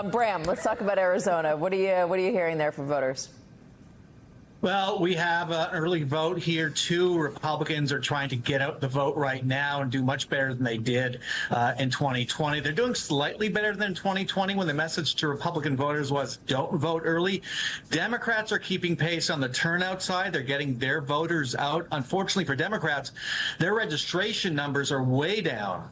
Bram, let's talk about Arizona. What are you hearing there from voters? Well, we have an early vote here, too. Republicans are trying to get out the vote right now and do much better than they did in 2020. They're doing slightly better than 2020 when the message to Republican voters was don't vote early. Democrats are keeping pace on the turnout side. They're getting their voters out. Unfortunately for Democrats, their registration numbers are way down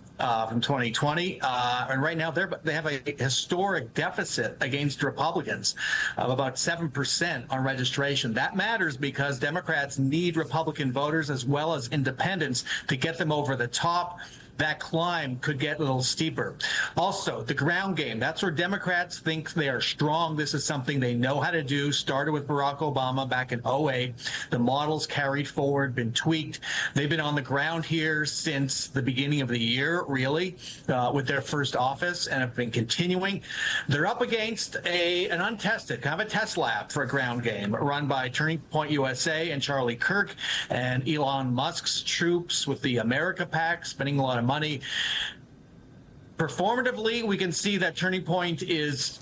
from 2020. And right now they have a historic deficit against Republicans of about 7% on registration. That matters because Democrats need Republican voters as well as independents to get them over the top. That climb could get a little steeper. Also, the ground game. That's where Democrats think they are strong. This is something they know how to do. Started with Barack Obama back in 2008. The model's carried forward, been tweaked. They've been on the ground here since the beginning of the year, really, with their first office, and have been continuing. They're up against an untested, kind of a test lab for a ground game run by Turning Point USA and Charlie Kirk and Elon Musk's troops with the America PAC spending a lot of money. Performatively, we can see that Turning Point is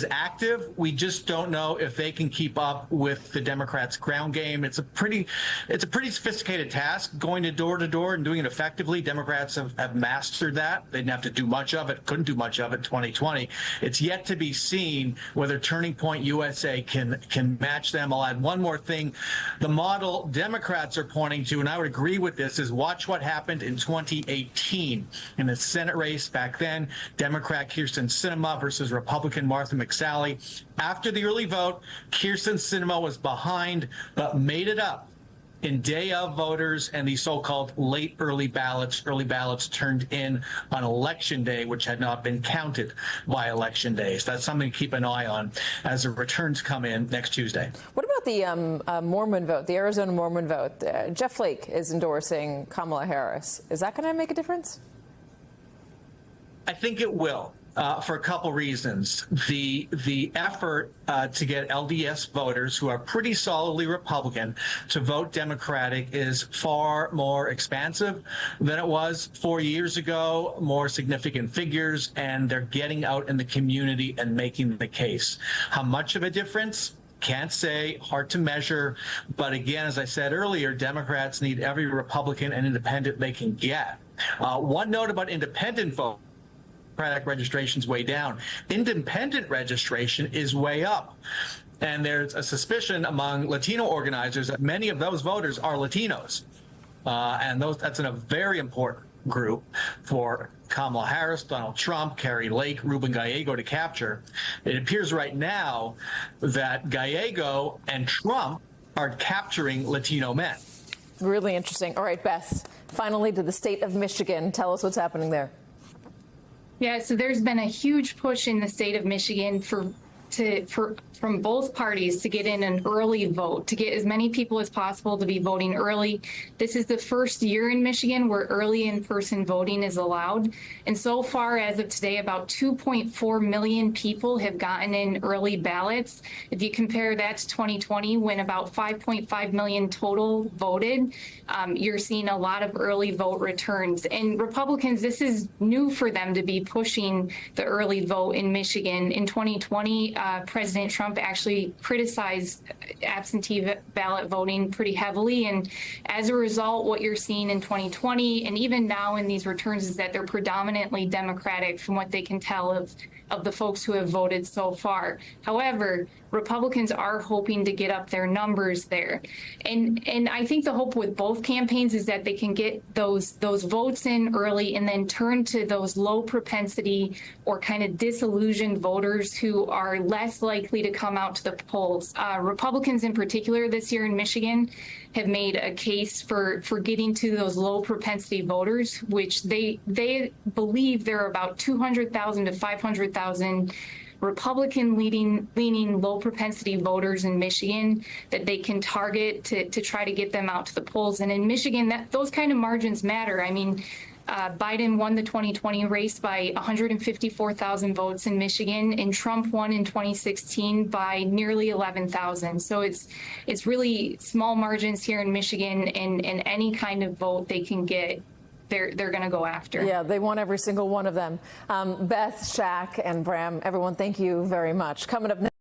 active. We just don't know if they can keep up with the Democrats' ground game. It's a pretty sophisticated task, going to door and doing it effectively. Democrats have mastered that. They didn't have to do much of it, couldn't do much of it in 2020. It's yet to be seen whether Turning Point USA can match them. I'll add one more thing. The model Democrats are pointing to, and I would agree with this, is watch what happened in 2018 in the Senate race back then. Democrat Kyrsten Sinema versus Republican Martha McSally. After the early vote, Kyrsten Sinema was behind, but made it up in day of voters and the so-called late early ballots turned in on election day, which had not been counted by election days. That's something to keep an eye on as the returns come in next Tuesday. What about the Mormon vote, the Arizona Mormon vote? Jeff Flake is endorsing Kamala Harris. Is that going to make a difference? I think it will. For a couple reasons. The effort to get LDS voters who are pretty solidly Republican to vote Democratic is far more expansive than it was 4 years ago, more significant figures, and they're getting out in the community and making the case. How much of a difference? Can't say, hard to measure. But again, as I said earlier, Democrats need every Republican and independent they can get. One note about independent vote. Democratic registration's way down. Independent registration is way up. And there's a suspicion among Latino organizers that many of those voters are Latinos. And that's a very important group for Kamala Harris, Donald Trump, Kari Lake, Ruben Gallego to capture. It appears right now that Gallego and Trump are capturing Latino men. Really interesting. All right, Beth, finally to the state of Michigan. Tell us what's happening there. Yeah, so there's been a huge push in the state of Michigan from both parties to get in an early vote, to get as many people as possible to be voting early. This is the first year in Michigan where early in-person voting is allowed. And so far, as of today, about 2.4 million people have gotten in early ballots. If you compare that to 2020, when about 5.5 million total voted, you're seeing a lot of early vote returns. And Republicans, this is new for them to be pushing the early vote in Michigan. In 2020, President Trump actually criticized absentee ballot voting pretty heavily. And as a result, what you're seeing in 2020 and even now in these returns is that they're predominantly Democratic from what they can tell of the folks who have voted so far. However, Republicans are hoping to get up their numbers there. And I think the hope with both campaigns is that they can get those votes in early and then turn to those low propensity or kind of disillusioned voters who are less likely to come out to the polls. Republicans in particular this year in Michigan have made a case for getting to those low propensity voters, which they believe there are about 200,000 to 500,000 Republican leaning low propensity voters in Michigan that they can target to try to get them out to the polls. And in Michigan, those kind of margins matter. I mean, Biden won the 2020 race by 154,000 votes in Michigan, and Trump won in 2016 by nearly 11,000. So it's really small margins here in Michigan, and any kind of vote they can get they're going to go after. Yeah, they want every single one of them. Beth, Shaq, and Bram, everyone, thank you very much. Coming up next.